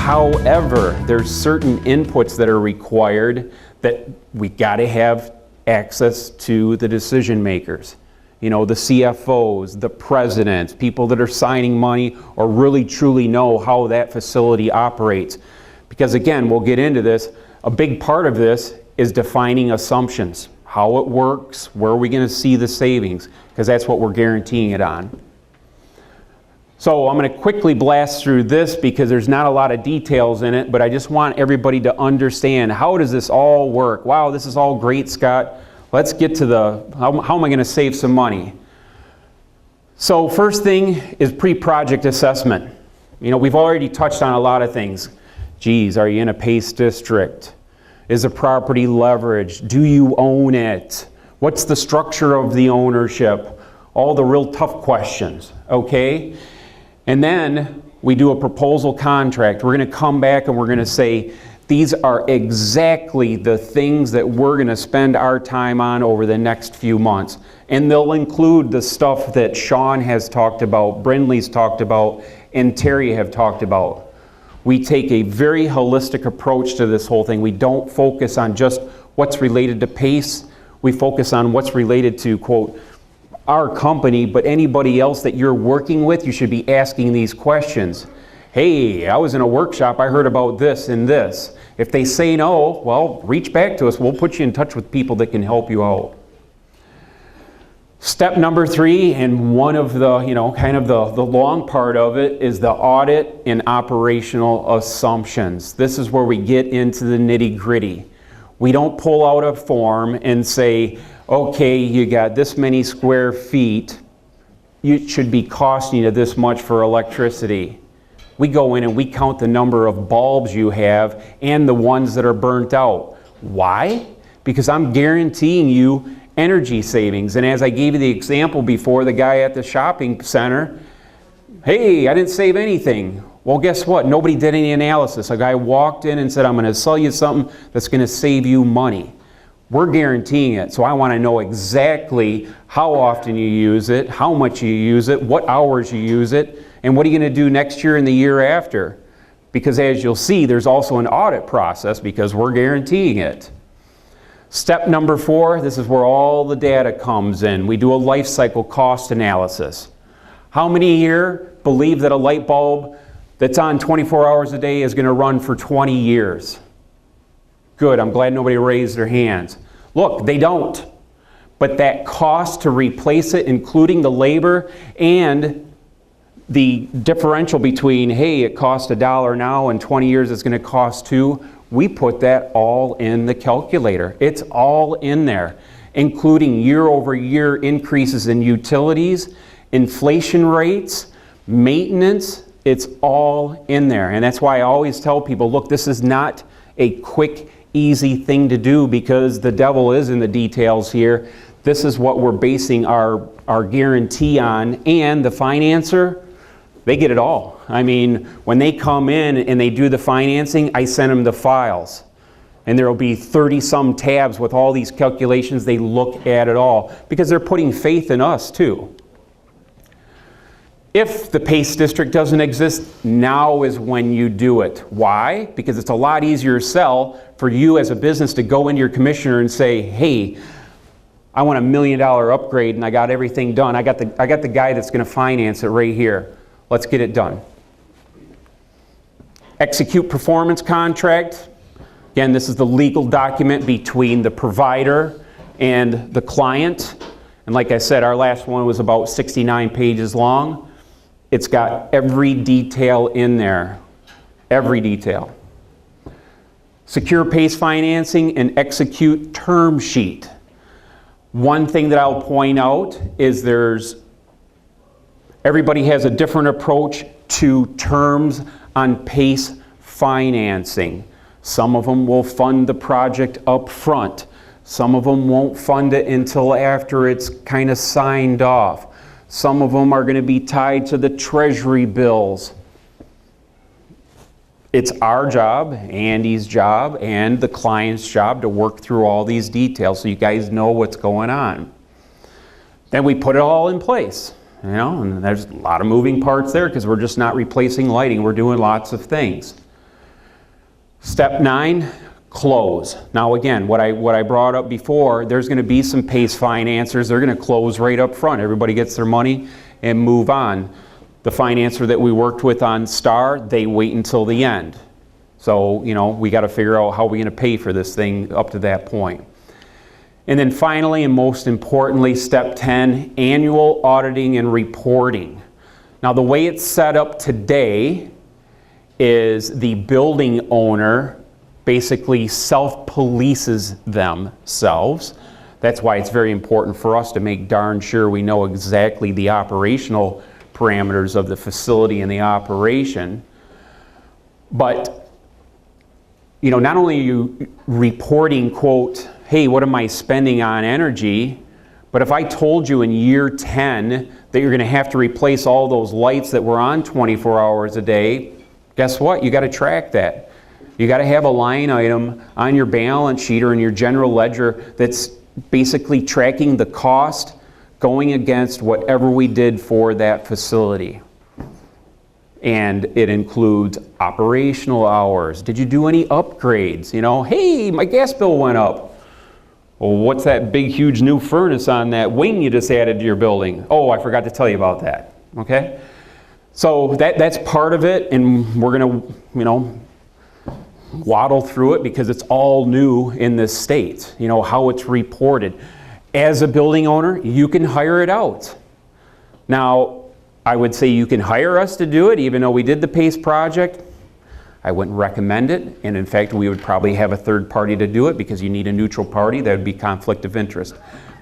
However, there's certain inputs that are required that we got to have access to the decision makers. You know, the CFOs, the presidents, people that are signing money or really truly know how that facility operates. Because again, we'll get into this, a big part of this is defining assumptions. How it works, where are we going to see the savings, because that's what we're guaranteeing it on. So I'm going to quickly blast through this because there's not a lot of details in it, but I just want everybody to understand, how does this all work? Wow, this is all great, Scott. Let's get to the, how am I going to save some money? So first thing is pre-project assessment. You know, we've already touched on a lot of things. Geez, are you in a PACE district? Is the property leveraged? Do you own it? What's the structure of the ownership? All the real tough questions, okay? And then we do a proposal contract. We're going to come back and we're going to say, these are exactly the things that we're going to spend our time on over the next few months. And they'll include the stuff that Sean has talked about, Brindley's talked about, and Terry have talked about. We take a very holistic approach to this whole thing. We don't focus on just what's related to PACE. We focus on what's related to, quote, our company, but anybody else that you're working with, you should be asking these questions. Hey, I was in a workshop, I heard about this and this. If they say no, well, reach back to us. We'll put you in touch with people that can help you out. Step number 3, and one of the, you know, kind of the long part of it, is the audit and operational assumptions. This is where we get into the nitty-gritty. We don't pull out a form and say, okay, you got this many square feet, it should be costing you this much for electricity. We go in and we count the number of bulbs you have and the ones that are burnt out. Why? Because I'm guaranteeing you energy savings. And as I gave you the example before, the guy at the shopping center, hey, I didn't save anything. Well, guess what? Nobody did any analysis. A guy walked in and said, I'm going to sell you something that's going to save you money. We're guaranteeing it, so I want to know exactly how often you use it, how much you use it, what hours you use it, and what are you going to do next year and the year after. Because as you'll see, there's also an audit process because we're guaranteeing it. Step number 4, this is where all the data comes in. We do a life cycle cost analysis. How many here believe that a light bulb that's on 24 hours a day is going to run for 20 years? Good, I'm glad nobody raised their hands. Look, they don't. But that cost to replace it, including the labor and the differential between, hey, it costs $1 now and 20 years it's going to cost $2, we put that all in the calculator. It's all in there, including year-over-year increases in utilities, inflation rates, maintenance. It's all in there. And that's why I always tell people, look, this is not a quick, easy thing to do because the devil is in the details here. This is what we're basing our guarantee on, and the financer, they get it all. I mean, when they come in and they do the financing, I send them the files. And there will be 30-some tabs with all these calculations. They look at it all because they're putting faith in us too. If the PACE district doesn't exist, now is when you do it. Why? Because it's a lot easier to sell for you as a business to go into your commissioner and say, hey, I want $1 million upgrade and I got everything done. I got the guy that's going to finance it right here. Let's get it done. Execute performance contract. Again, this is the legal document between the provider and the client. And like I said, our last one was about 69 pages long. It's got every detail in there. Every detail. Secure PACE financing and execute term sheet. One thing that I'll point out is everybody has a different approach to terms on PACE financing. Some of them will fund the project up front. Some of them won't fund it until after it's kind of signed off. Some of them are going to be tied to the treasury bills. It's our job, Andy's job, and the client's job to work through all these details so you guys know what's going on. Then we put it all in place. You know, and there's a lot of moving parts there because we're just not replacing lighting. We're doing lots of things. Step 9, close. Now again, what I brought up before, there's going to be some PACE financiers. They're going to close right up front. Everybody gets their money and move on. The financer that we worked with on STAR, they wait until the end. So, you know, we got to figure out how we're going to pay for this thing up to that point. And then finally, and most importantly, step 10, annual auditing and reporting. Now the way it's set up today is the building owner basically self-polices themselves. That's why it's very important for us to make darn sure we know exactly the operational parameters of the facility and the operation. But, you know, not only are you reporting, quote, hey, what am I spending on energy? But if I told you in year 10 that you're going to have to replace all those lights that were on 24 hours a day, guess what? You got to track that. You got to have a line item on your balance sheet or in your general ledger that's basically tracking the cost going against whatever we did for that facility. And it includes operational hours. Did you do any upgrades? You know, hey, my gas bill went up. Well, what's that big, huge new furnace on that wing you just added to your building? Oh, I forgot to tell you about that. Okay? So that's part of it, and we're going to, you know, waddle through it because it's all new in this state, you know, how it's reported. As a building owner, you can hire it out. Now, I would say you can hire us to do it, even though we did the PACE project. I wouldn't recommend it, and in fact, we would probably have a third party to do it because you need a neutral party. That would be conflict of interest.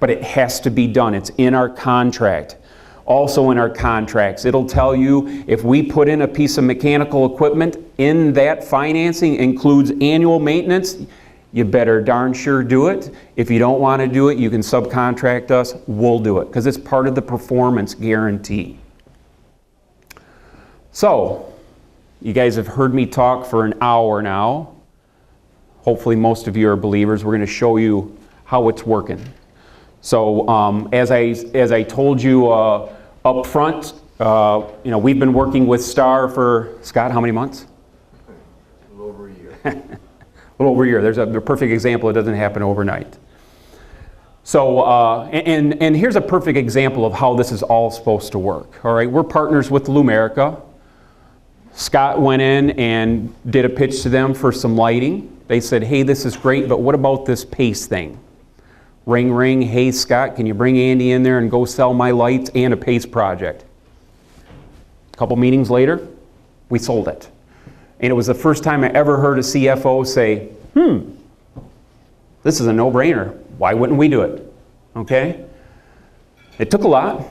But it has to be done. It's in our contract. Also in our contracts, it'll tell you if we put in a piece of mechanical equipment in that financing includes annual maintenance, you better darn sure do it. If you don't want to do it, you can subcontract us, we'll do it, because it's part of the performance guarantee. So, you guys have heard me talk for an hour now. Hopefully most of you are believers. We're going to show you how it's working. So as I told you up front, you know, we've been working with STAR for, Scott, how many months? A little over a year. A little over a year. There's a perfect example. It doesn't happen overnight. So, and here's a perfect example of how this is all supposed to work. All right, we're partners with Lumerica. Scott went in and did a pitch to them for some lighting. They said, hey, this is great, but what about this PACE thing? Ring, ring, hey, Scott, can you bring Andy in there and go sell my lights and a PACE project? A couple meetings later, we sold it. And it was the first time I ever heard a CFO say, this is a no-brainer. Why wouldn't we do it? Okay? It took a lot,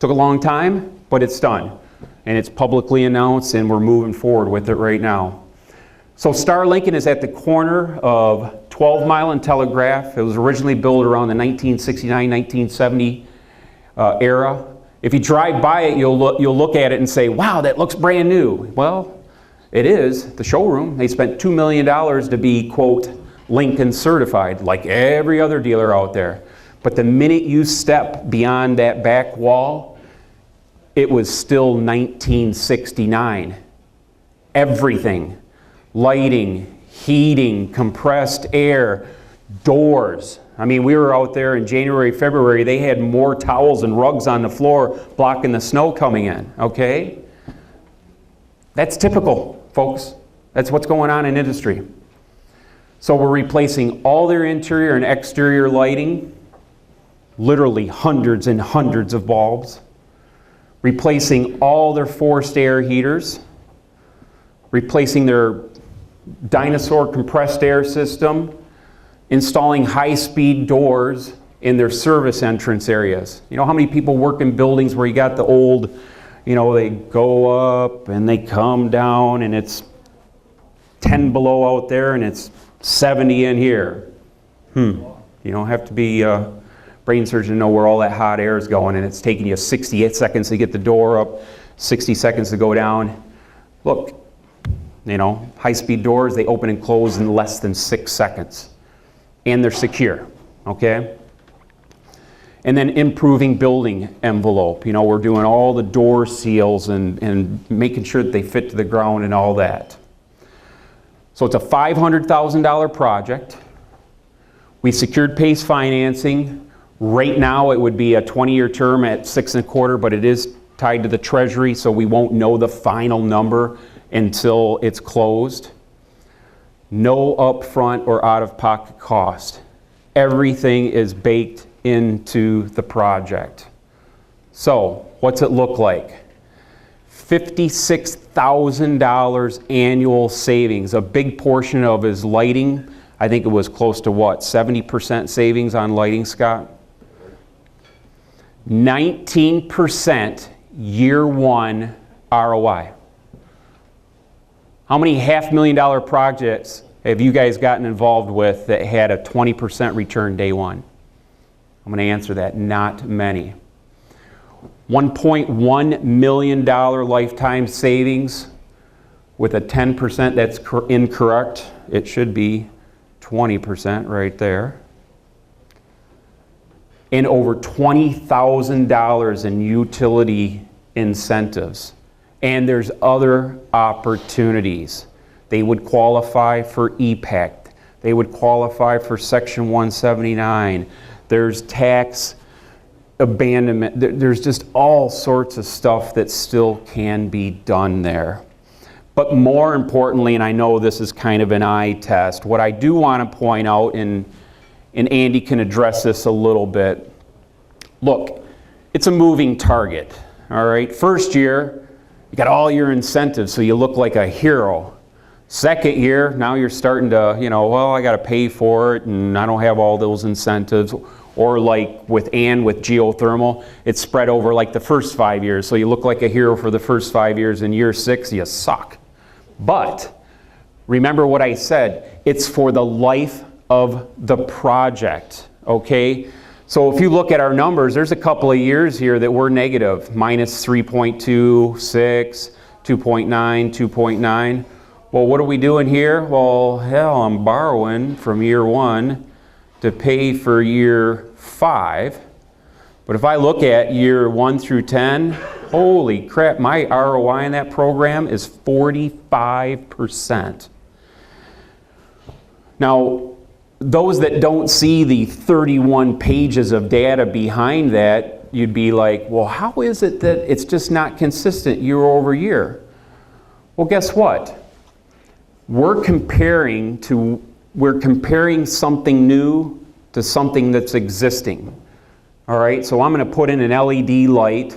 took a long time, but it's done. And it's publicly announced, and we're moving forward with it right now. So Star Lincoln is at the corner of 12 Mile and Telegraph. It was originally built around the 1969-1970 era. If you drive by it, you'll look at it and say, wow, that looks brand new. Well, it is. The showroom, they spent $2 million to be, quote, Lincoln certified, like every other dealer out there. But the minute you step beyond that back wall, it was still 1969. Everything. Lighting, heating, compressed air, doors. I mean, we were out there in January, February, they had more towels and rugs on the floor blocking the snow coming in, okay? That's typical, folks. That's what's going on in industry. So we're replacing all their interior and exterior lighting, literally hundreds and hundreds of bulbs, replacing all their forced air heaters, replacing their dinosaur compressed air system, installing high-speed doors in their service entrance areas. You know how many people work in buildings where you got the old, you know, they go up and they come down and it's 10 below out there and it's 70 in here. You don't have to be a brain surgeon to know where all that hot air is going, and it's taking you 68 seconds to get the door up, 60 seconds to go down. Look, you know, high-speed doors, they open and close in less than 6 seconds. And they're secure, okay? And then improving building envelope. You know, we're doing all the door seals and making sure that they fit to the ground and all that. So it's a $500,000 project. We secured PACE financing. Right now it would be a 20-year term at 6.25%, but it is tied to the Treasury, so we won't know the final number until it's closed. No upfront or out-of-pocket cost. Everything is baked into the project. So, what's it look like? $56,000 annual savings. A big portion of his lighting. I think it was close to what, 70% savings on lighting, Scott? 19% year one ROI. How many $500,000 projects have you guys gotten involved with that had a 20% return day one? I'm going to answer that. Not many. $1.1 million lifetime savings with a 10%. That's incorrect. It should be 20% right there. And over $20,000 in utility incentives. And there's other opportunities. They would qualify for EPAC. They would qualify for Section 179. There's tax abandonment. There's just all sorts of stuff that still can be done there. But more importantly, and I know this is kind of an eye test, what I do want to point out, and Andy can address this a little bit. Look, it's a moving target, all right? First year, you got all your incentives, so you look like a hero. Second year, now you're starting to, well, I got to pay for it, and I don't have all those incentives. Or like with geothermal, it's spread over like the first 5 years. So you look like a hero for the first 5 years. In year 6, you suck. But remember what I said. It's for the life of the project, okay? So if you look at our numbers, there's a couple of years here that were negative. Minus 3.2, 6, 2.9, 2.9. Well, what are we doing here? Well, hell, I'm borrowing from year 1 to pay for year 5. But if I look at year 1 through 10, holy crap, my ROI in that program is 45%. Now, those that don't see the 31 pages of data behind that, you'd be like, well, how is it that it's just not consistent year over year? Well, guess what? We're comparing something new to something that's existing. All right, so I'm going to put in an LED light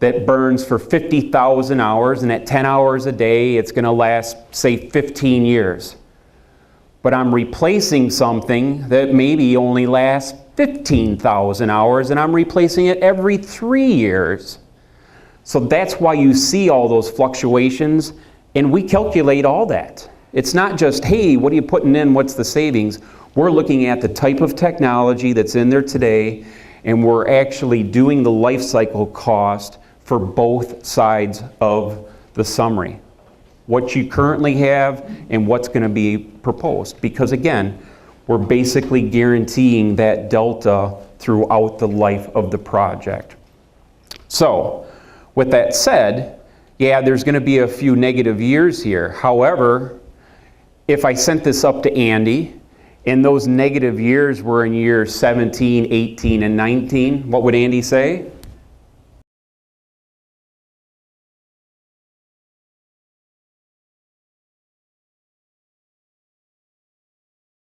that burns for 50,000 hours, and at 10 hours a day, it's going to last, say, 15 years. But I'm replacing something that maybe only lasts 15,000 hours, and I'm replacing it every 3 years. So that's why you see all those fluctuations, and we calculate all that. It's not just, hey, what are you putting in, what's the savings? We're looking at the type of technology that's in there today, and we're actually doing the life cycle cost for both sides of the summary. What you currently have and what's going to be proposed. Because again, we're basically guaranteeing that delta throughout the life of the project. So, with that said, yeah, there's going to be a few negative years here. However, if I sent this up to Andy, and those negative years were in years 17, 18, and 19, what would Andy say?